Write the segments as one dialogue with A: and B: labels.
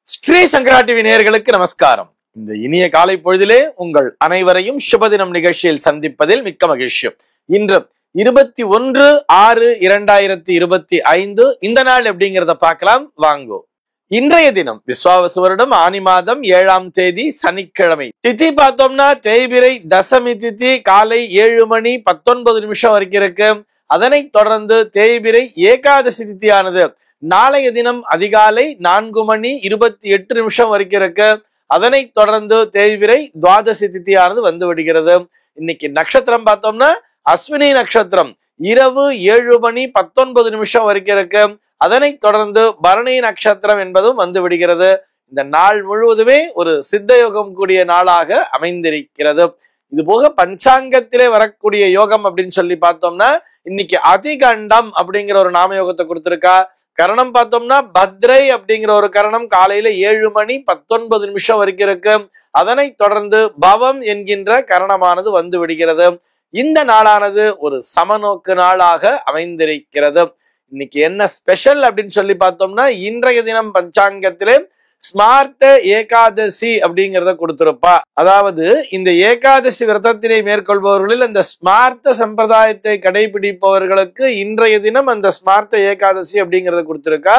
A: ஸ்ரீ சங்கரா TV நேயர்களுக்கு நமஸ்காரம். இந்த இனிய காலை பொழுதிலே உங்கள் அனைவரையும் சுபதினம் நிகழ்ச்சியில் சந்திப்பதில் மிக்க மகிழ்ச்சி. இன்று 21/6/2025 இந்த நாள் எப்படிங்கிறத பார்க்கலாம் வாங்கோ. இன்றைய தினம் விஸ்வாவசு வருடம் ஆனி மாதம் 7ஆம் தேதி சனிக்கிழமை. திதி பார்த்தோம்னா தேய்பிரை தசமி திதி காலை 7 மணி 19 நிமிஷம் வரைக்கும் இருக்கு. அதனைத் தொடர்ந்து தேய்பிரை ஏகாதசி திதியானது நாளைய தினம் அதிகாலை 4 மணி 28 நிமிஷம் வரைக்கும் இருக்கு. அதனைத் தொடர்ந்து தேய்பிரை துவாதசி திதியானது வந்து விடுகிறது. இன்னைக்கு நட்சத்திரம் பார்த்தோம்னா அஸ்வினி நட்சத்திரம் இரவு 7 மணி 19 நிமிஷம் வரைக்கும் இருக்கு. அதனைத் தொடர்ந்து பரணி நட்சத்திரம் என்பதும் வந்து விடுகிறது. இந்த நாள் முழுவதுமே ஒரு சித்த யோகம் கூடிய நாளாக அமைந்திருக்கிறது. இது போக பஞ்சாங்கத்திலே வரக்கூடிய யோகம் அப்படின்னு சொல்லி பார்த்தோம்னா இன்னைக்கு அதிகண்டம் அப்படிங்கிற ஒரு நாம யோகத்தை கொடுத்திருக்கா. கரணம் பார்த்தோம்னா பத்ரை அப்படிங்கிற ஒரு கரணம் காலையில 7 மணி 19 நிமிஷம் வரைக்கும் இருக்கு. அதனை தொடர்ந்து பவம் என்கின்ற கரணமானது வந்து விடுகிறது. இந்த நாளானது ஒரு சமநோக்கு நாளாக அமைந்திருக்கிறது. இன்னைக்கு என்ன ஸ்பெஷல் அப்படின்னு சொல்லி பார்த்தோம்னா இன்றைய தினம் பஞ்சாங்கத்திலே ஸ்மார்த்த ஏகாதசி அப்படிங்கிறத கொடுத்திருப்பா. அதாவது இந்த ஏகாதசி விரதத்தினை மேற்கொள்பவர்களில் அந்த ஸ்மார்த்த சம்பிரதாயத்தை கடைபிடிப்பவர்களுக்கு இன்றைய தினம் அந்த ஸ்மார்த்த ஏகாதசி அப்படிங்கிறத கொடுத்திருக்கா.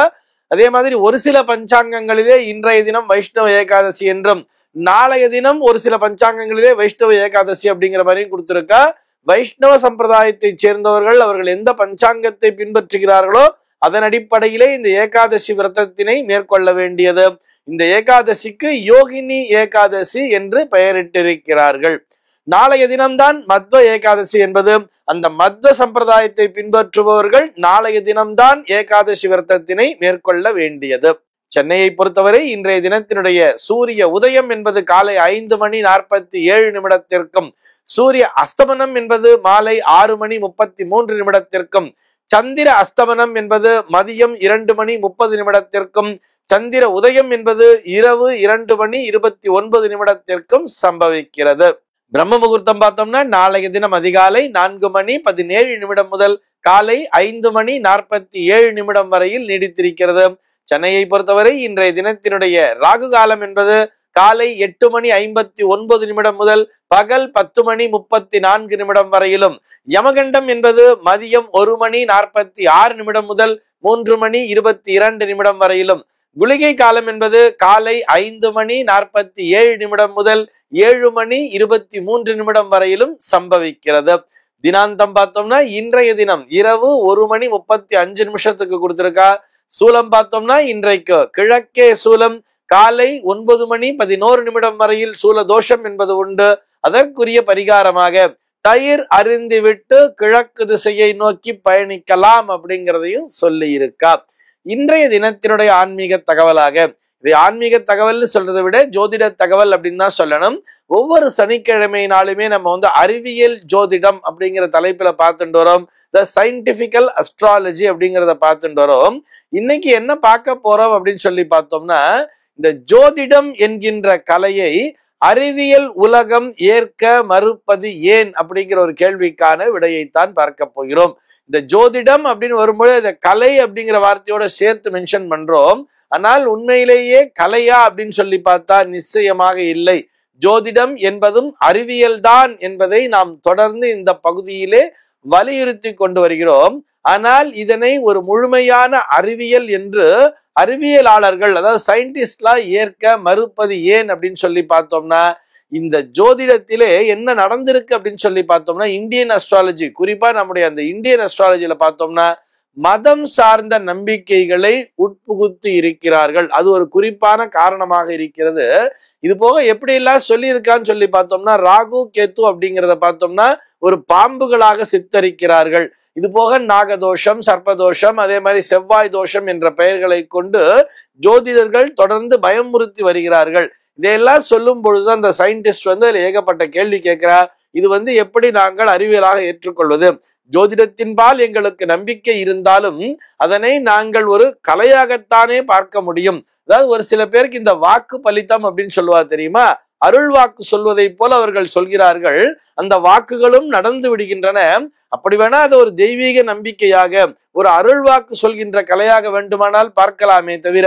A: அதே மாதிரி ஒரு சில பஞ்சாங்கங்களிலே இன்றைய தினம் வைஷ்ணவ ஏகாதசி என்றும் நாளைய தினம் ஒரு சில பஞ்சாங்கங்களிலே வைஷ்ணவ ஏகாதசி அப்படிங்கிற மாதிரியும் கொடுத்திருக்கா. வைஷ்ணவ சம்பிரதாயத்தை சேர்ந்தவர்கள் அவர்கள் எந்த பஞ்சாங்கத்தை பின்பற்றுகிறார்களோ அதன் அடிப்படையிலே இந்த ஏகாதசி விரதத்தினை மேற்கொள்ள வேண்டியது. இந்த ஏகாதசிக்கு யோகினி ஏகாதசி என்று பெயரிட்டிருக்கிறார்கள். நாளைய தினம்தான் மத்வ ஏகாதசி என்பது. அந்த மத்வ சம்பிரதாயத்தை பின்பற்றுபவர்கள் நாளைய தினம்தான் ஏகாதசி விரதத்தினை மேற்கொள்ள வேண்டியது. சென்னையை பொறுத்தவரை இன்றைய தினத்தினுடைய சூரிய உதயம் என்பது காலை 5 மணி 47 நிமிடத்திற்கும் சூரிய அஸ்தமனம் என்பது மாலை 6 மணி 33 நிமிடத்திற்கும் சந்திர அஸ்தமனம் என்பது மதியம் 2 மணி 30 நிமிடத்திற்கும் சந்திர உதயம் என்பது இரவு 2 மணி 29 நிமிடத்திற்கும் சம்பவிக்கிறது. பிரம்ம முகூர்த்தம் பார்த்தோம்னா நாளைய தினம் அதிகாலை 4 மணி 17 நிமிடம் முதல் காலை 5 மணி 47 நிமிடம் வரையில் நீடித்திருக்கிறது. சென்னையை பொறுத்தவரை இன்றைய தினத்தினுடைய ராகு காலம் என்பது காலை 8 மணி 59 நிமிடம் முதல் பகல் 10 மணி 34 நிமிடம் வரையிலும், யமகண்டம் என்பது மதியம் 1 மணி 46 நிமிடம் முதல் 3 மணி 22 நிமிடம் வரையிலும், குளிகை காலம் என்பது காலை 5 மணி 47 நிமிடம் முதல் 7 மணி 23 நிமிடம் வரையிலும் சம்பவிக்கிறது. தினாந்தம் பார்த்தோம்னா இன்றைய தினம் இரவு 1 மணி 35 நிமிஷத்துக்கு கொடுத்திருக்கா. சூலம் பார்த்தோம்னா இன்றைக்கு கிழக்கே சூலம் காலை 9 மணி 11 நிமிடம் வரையில் சூல தோஷம் என்பது உண்டு. அதற்குரிய பரிகாரமாக தயிர் அருந்தி விட்டு கிழக்கு திசையை நோக்கி பயணிக்கலாம் அப்படிங்கிறதையும் சொல்லி இருக்கா. இன்றைய தினத்தினுடைய ஆன்மீக தகவலாக, இதை ஆன்மீக தகவல் சொல்றதை விட ஜோதிட தகவல் அப்படின்னு தான் சொல்லணும். ஒவ்வொரு சனிக்கிழமை நாளுமே நம்ம அறிவியல் ஜோதிடம் அப்படிங்கிற தலைப்புல பார்த்துட்டு வரோம். த சயின்டிபிக்கல் அஸ்ட்ராலஜி அப்படிங்கிறத பார்த்துட்டு வரோம். இன்னைக்கு என்ன பார்க்க போறோம் அப்படின்னு சொல்லி பார்த்தோம்னா இந்த ஜோதிடம் என்கின்ற கலையை அறிவியல் உலகம் ஏற்க மறுப்பது ஏன் அப்படிங்கிற ஒரு கேள்விக்கான விடையைத்தான் பார்க்க போகிறோம். இந்த ஜோதிடம் அப்படின்னு வரும்போது இந்த கலை அப்படிங்கிற வார்த்தையோட சேர்த்து மென்ஷன் பண்றோம். ஆனால் உண்மையிலேயே கலையா அப்படின்னு சொல்லி பார்த்தா நிச்சயமாக இல்லை. ஜோதிடம் என்பதும் அறிவியல் தான் என்பதை நாம் தொடர்ந்து இந்த பகுதியிலே வலியுறுத்தி கொண்டு வருகிறோம். ஆனால் இதனை ஒரு முழுமையான அறிவியல் என்று அறிவியலாளர்கள், அதாவது சயின்டிஸ்ட்லாம் ஏற்க மறுப்பது ஏன் அப்படின்னு சொல்லி பார்த்தோம்னா இந்த ஜோதிடத்திலே என்ன நடந்திருக்கு அப்படின்னு சொல்லி பார்த்தோம்னா இந்தியன் அஸ்ட்ராலஜி, குறிப்பா நம்முடைய அந்த இந்தியன் அஸ்ட்ராலஜியில பார்த்தோம்னா மதம் சார்ந்த நம்பிக்கைகளை உட்புகுத்தி இருக்கிறார்கள். அது ஒரு குறிப்பான காரணமாக இருக்கிறது. இது போக எப்படி எல்லாம் சொல்லி இருக்கான்னு சொல்லி பார்த்தோம்னா ராகு கேத்து அப்படிங்கிறத பார்த்தோம்னா ஒரு பாம்புகளாக சித்தரிக்கிறார்கள். இது போக நாகதோஷம், சர்ப்பதோஷம், அதே மாதிரி செவ்வாய் தோஷம் என்ற பெயர்களை கொண்டு ஜோதிடர்கள் தொடர்ந்து பயமுறுத்தி வருகிறார்கள். இதையெல்லாம் சொல்லும் பொழுது அந்த சயின்டிஸ்ட் அதுல ஏகப்பட்ட கேள்வி கேட்கிறார். இது எப்படி நாங்கள் அறிவியலாக ஏற்றுக்கொள்வது? ஜோதிடத்தின்பால் எங்களுக்கு நம்பிக்கை இருந்தாலும் அதனை நாங்கள் ஒரு கலையாகத்தானே பார்க்க முடியும். அதாவது ஒரு சில பேருக்கு இந்த வாக்கு பலித்தம் அப்படின்னு சொல்லுவா தெரியுமா, அருள் வாக்கு சொல்வதை போல அவர்கள் சொல்கிறார்கள். அந்த வாக்குகளும் நடந்து விடுகின்றன. அப்படி வேணா அது ஒரு தெய்வீக நம்பிக்கையாக, ஒரு அருள் வாக்கு சொல்கின்ற கலையாக வேண்டுமானால் பார்க்கலாமே தவிர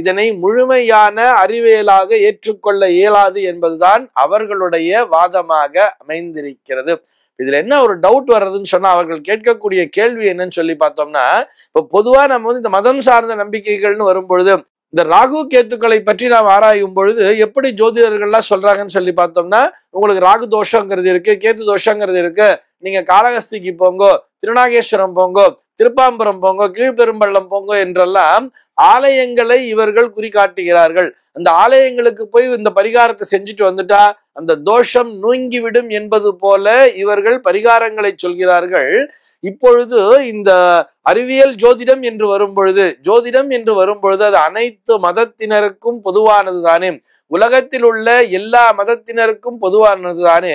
A: இதனை முழுமையான அறிவியலாக ஏற்றுக்கொள்ள இயலாது என்பதுதான் அவர்களுடைய வாதமாக அமைந்திருக்கிறது. இதுல என்ன ஒரு டவுட் வர்றதுன்னு சொன்னா, அவர்கள் கேட்கக்கூடிய கேள்வி என்னன்னு சொல்லி பார்த்தோம்னா, இப்ப பொதுவா நம்ம வந்து இந்த மதம் சார்ந்த நம்பிக்கைகள்னு வரும்பொழுது, இந்த ராகு கேத்துக்களை பற்றி நாம் ஆராயும் பொழுது எப்படி ஜோதிடர்கள்லாம் சொல்றாங்கன்னு சொல்லி பார்த்தோம்னா, உங்களுக்கு ராகு தோஷங்கிறது இருக்கு, கேத்து தோஷங்கிறது இருக்கு, நீங்க காளஹஸ்திக்கு போங்கோ, திருநாகேஸ்வரம் போங்கோ, திருப்பாம்பரம் போங்கோ, கீழ்பெரும்பள்ளம் போங்கோ என்றெல்லாம் ஆலயங்களை இவர்கள் குறிகாட்டுகிறார்கள். அந்த ஆலயங்களுக்கு போய் இந்த பரிகாரத்தை செஞ்சுட்டு வந்துட்டா அந்த தோஷம் நூங்கிவிடும் என்பது போல இவர்கள் பரிகாரங்களை சொல்கிறார்கள். இப்பொழுது இந்த அறிவியல் ஜோதிடம் என்று வரும்பொழுது அது அனைத்து மதத்தினருக்கும் பொதுவானது தானே, உலகத்தில் உள்ள எல்லா மதத்தினருக்கும் பொதுவானது தானே.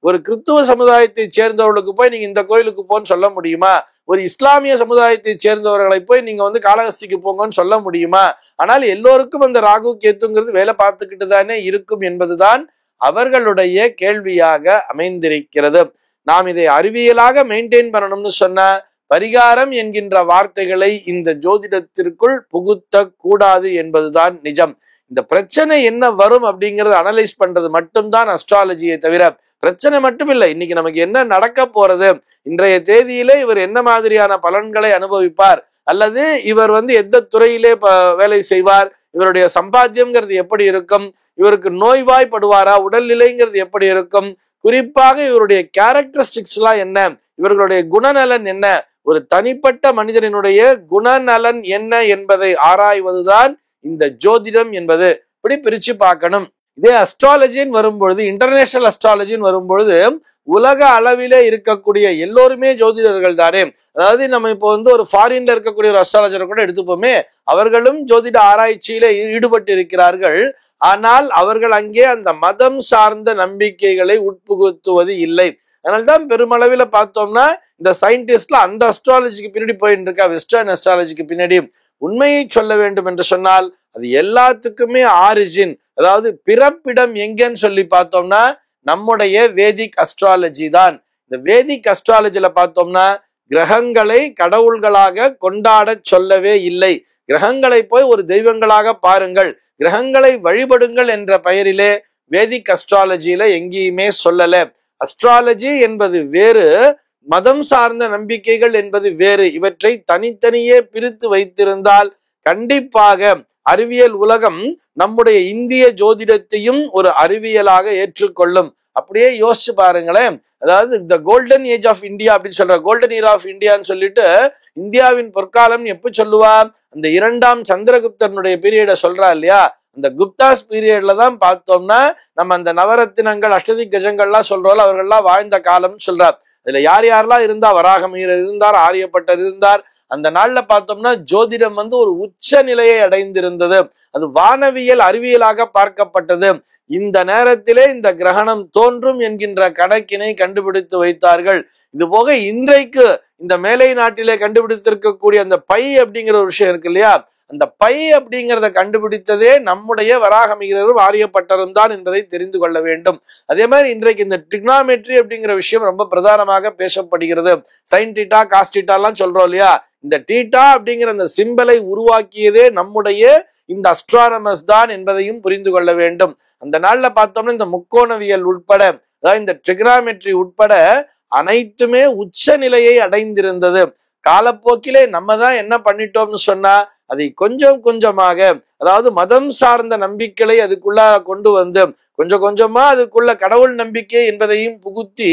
A: ஒரு கிறிஸ்துவ சமுதாயத்தை சேர்ந்தவர்களுக்கு போய் நீங்க இந்த கோயிலுக்கு போன்னு சொல்ல முடியுமா? ஒரு இஸ்லாமிய சமுதாயத்தை சேர்ந்தவர்களை போய் நீங்க வந்து காளஹஸ்திக்கு போங்கன்னு சொல்ல முடியுமா? ஆனால் எல்லோருக்கும் அந்த ராகு கேத்துங்கிறது வேலை பார்த்துக்கிட்டு தானே இருக்கும் என்பதுதான் அவர்களுடைய கேள்வியாக அமைந்திருக்கிறது. நாம் இதை அறிவியலாக மெயின்டைன் பண்ணணும்னு சொன்னா பரிகாரம் என்கின்ற வார்த்தைகளை இந்த ஜோதிடத்திற்குள் புகுத்த கூடாது என்பதுதான் நிஜம். இந்த பிரச்சனை என்ன வரும் அப்படிங்கறது அனலைஸ் பண்றது மட்டும்தான் அஸ்ட்ராலஜியை தவிர பிரச்சனை மட்டும் இல்லை. இன்னைக்கு நமக்கு என்ன நடக்க போறது, இன்றைய தேதியிலே இவர் என்ன மாதிரியான பலன்களை அனுபவிப்பார், அல்லது இவர் வந்து எந்த துறையிலே வேலை செய்வார், இவருடைய சம்பாத்தியம்ங்கிறது எப்படி இருக்கும், இவருக்கு நோய்வாய்ப்படுவாரா, உடல்நிலைங்கிறது எப்படி இருக்கும், குறிப்பாக இவருடைய கேரக்டரிஸ்டிக்ஸ் எல்லாம் என்ன, இவர்களுடைய குணநலன் என்ன, ஒரு தனிப்பட்ட மனிதனுடைய குணநலன் என்ன என்பதை ஆராய்வதுதான் இந்த ஜோதிடம் என்பது. இப்படி பிரிச்சு பார்க்கணும். இதே அஸ்ட்ராலஜின்னு வரும்பொழுது, இன்டர்நேஷனல் அஸ்ட்ராலஜின்னு வரும்பொழுது உலக அளவிலே இருக்கக்கூடிய எல்லோருமே ஜோதிடர்கள் தானே. அதாவது நம்ம இப்போ வந்து ஒரு ஃபாரின்ல இருக்கக்கூடிய ஒரு அஸ்ட்ராலஜரை கூட எடுத்துப்போமே, அவர்களும் ஜோதிட ஆராய்ச்சியில ஈடுபட்டு இருக்கிறார்கள். ஆனால் அவர்கள் அங்கே அந்த மதம் சார்ந்த நம்பிக்கைகளை உட்புகுத்துவது இல்லை. அதனால்தான் பெருமளவில் பார்த்தோம்னா இந்த சயின்டிஸ்ட்ல அந்த அஸ்ட்ராலஜிக்கு பின்னாடி போயிட்டு இருக்கா, வெஸ்டர்ன் அஸ்ட்ராலஜிக்கு பின்னாடி. உண்மையை சொல்ல வேண்டும் என்று சொன்னால் அது எல்லாத்துக்குமே ஆரிஜின், அதாவது பிறப்பிடம் எங்கன்னு சொல்லி பார்த்தோம்னா நம்முடைய வேதிக் அஸ்ட்ராலஜி தான். இந்த வேதிக் அஸ்ட்ராலஜில பார்த்தோம்னா கிரகங்களை கடவுள்களாக கொண்டாட சொல்லவே இல்லை. கிரகங்களை போய் ஒரு தெய்வங்களாக பாருங்கள், கிரகங்களை வழிபடுங்கள் என்ற பெயரிலே வேதிக் அஸ்ட்ராலஜியில எங்கேயுமே சொல்லல. அஸ்ட்ராலஜி என்பது வேறு, மதம் சார்ந்த நம்பிக்கைகள் என்பது வேறு. இவற்றை தனித்தனியே பிரித்து வைத்திருந்தால் கண்டிப்பாக அறிவியல் உலகம் நம்முடைய இந்திய ஜோதிடத்தையும் ஒரு அறிவியலாக ஏற்றுக்கொள்ளும். அப்படியே யோசிச்சு பாருங்களேன். அதாவது இந்த கோல்டன் ஏஜ் ஆஃப் இந்தியா அப்படின்னு சொல்ற, கோல்டன் இயர் ஆஃப் இந்தியான்னு சொல்லிட்டு இந்தியாவின் பொற்காலம் எப்ப சொல்லுவா, அந்த 2ஆம் சந்திரகுப்தனுடைய பீரியட சொல்றா இல்லையா, அந்த குப்தாஸ் பீரியட்ல தான் பார்த்தோம்னா நம்ம அந்த நவரத்தினங்கள் அஷ்டதி கஜங்கள்லாம் சொல்றோம், அவர்கள்லாம் வாழ்ந்த காலம்னு சொல்றார். அதுல யார் யாரெல்லாம் இருந்தா, வராகமீரர் இருந்தார், ஆரியப்பட்டர் இருந்தார். அந்த நாள்ல பார்த்தோம்னா ஜோதிடம் வந்து ஒரு உச்ச நிலையை அடைந்திருந்தது. அது வானவியல் அறிவியலாக பார்க்கப்பட்டது. இந்த நேரத்திலே இந்த கிரகணம் தோன்றும் என்கின்ற கணக்கினை கண்டுபிடித்து வைத்தார்கள். இது போக இன்றைக்கு இந்த மேலை நாட்டிலே கண்டுபிடித்திருக்கக்கூடிய அந்த பை அப்படிங்கிற ஒரு விஷயம் இருக்கு இல்லையா, அந்த பை அப்படிங்கிறத கண்டுபிடித்ததே நம்முடைய வராகமிகரும் ஆரியப்பட்டரும் தான் என்பதை தெரிந்து கொள்ள வேண்டும். அதே மாதிரி இன்றைக்கு இந்த ட்ரிக்னாமெட்ரி அப்படிங்கிற விஷயம் ரொம்ப பிரதானமாக பேசப்படுகிறது. சைன் டீட்டா காஸ் டீட்டா எல்லாம் சொல்றோம் இல்லையா, இந்த டீட்டா அப்படிங்கிற அந்த சிம்பலை உருவாக்கியதே நம்முடைய இந்த அஸ்ட்ரானமஸ் தான் என்பதையும் புரிந்து கொள்ள வேண்டும். அந்த நாள்ல பார்த்தோம்னா இந்த முக்கோணவியல் உட்பட, அதாவது இந்த ட்ரிக்னாமெட்ரி உட்பட அனைத்துமே உச்ச நிலையை அடைந்திருந்தது. காலப்போக்கிலே நம்ம தான் என்ன பண்ணிட்டோம்னு சொன்னா அதை கொஞ்சம் கொஞ்சமாக, அதாவது மதம் சார்ந்த நம்பிக்கையை அதுக்குள்ள கொண்டு வந்து கொஞ்சம் கொஞ்சமா அதுக்குள்ள கடவுள் நம்பிக்கை என்பதையும் புகுத்தி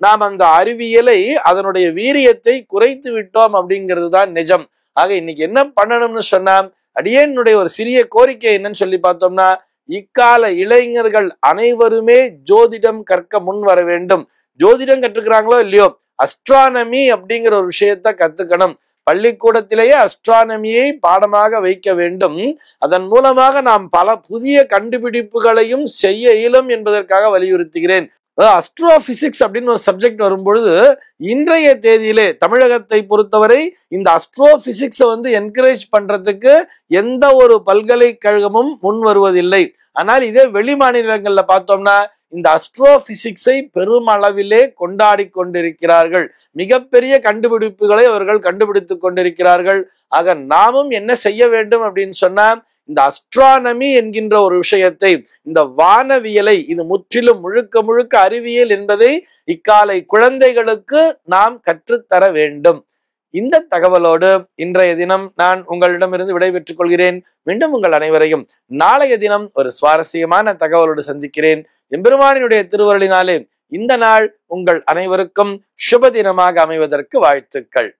A: நாம் அந்த அறிவியலை அதனுடைய வீரியத்தை குறைத்து விட்டோம் அப்படிங்கிறது தான் நிஜம். ஆக இன்னைக்கு என்ன பண்ணணும்னு சொன்னா, அடியேனுடைய ஒரு சிறிய கோரிக்கை என்னன்னு சொல்லி பார்த்தோம்னா, இக்கால இளைஞர்கள் அனைவருமே ஜோதிடம் கற்க முன் வர வேண்டும். ஜோதிடம் கற்றுக்கிறாங்களோ இல்லையோ, அஸ்ட்ரானமி அப்படிங்கிற ஒரு விஷயத்த கத்துக்கணும். பள்ளிக்கூடத்திலேயே அஸ்ட்ரானமியை பாடமாக வைக்க வேண்டும். அதன் மூலமாக நாம் பல புதிய கண்டுபிடிப்புகளையும் செய்ய இயலும் என்பதற்காக வலியுறுத்துகிறேன். அஸ்ட்ரோபிசிக்ஸ் அப்படின்னு ஒரு சப்ஜெக்ட் வரும்பொழுது இன்றைய தேதியிலே தமிழகத்தை பொறுத்தவரை இந்த அஸ்ட்ரோபிசிக்ஸை என்கரேஜ் பண்றதுக்கு எந்த ஒரு பல்கலைக்கழகமும் முன் வருவதில்லை. ஆனால் இதே வெளி மாநிலங்கள்ல பார்த்தோம்னா இந்த அஸ்ட்ரோபிசிக்ஸை பெரும் அளவிலே கொண்டாடி கொண்டிருக்கிறார்கள். மிகப்பெரிய கண்டுபிடிப்புகளை அவர்கள் கண்டுபிடித்துக் கொண்டிருக்கிறார்கள். ஆக நாமும் என்ன செய்ய வேண்டும் அப்படின்னு சொன்னா, இந்த அஸ்ட்ரானமி என்கின்ற ஒரு விஷயத்தை, இந்த வானவியலை, இது முற்றிலும் முழுக்க முழுக்க அறிவியல் என்பதை இக்காலை குழந்தைகளுக்கு நாம் கற்றுத்தர வேண்டும். இந்த தகவலோடு இன்றைய தினம் நான் உங்களிடமிருந்து விடைபெற்றுக் கொள்கிறேன். மீண்டும் உங்கள் அனைவரையும் நாளைய தினம் ஒரு சுவாரஸ்யமான தகவலோடு சந்திக்கிறேன். எம்பெருமானினுடைய திருவருளினாலே இந்த நாள் உங்கள் அனைவருக்கும் சுப தினமாக அமைவதற்கு வாழ்த்துக்கள்.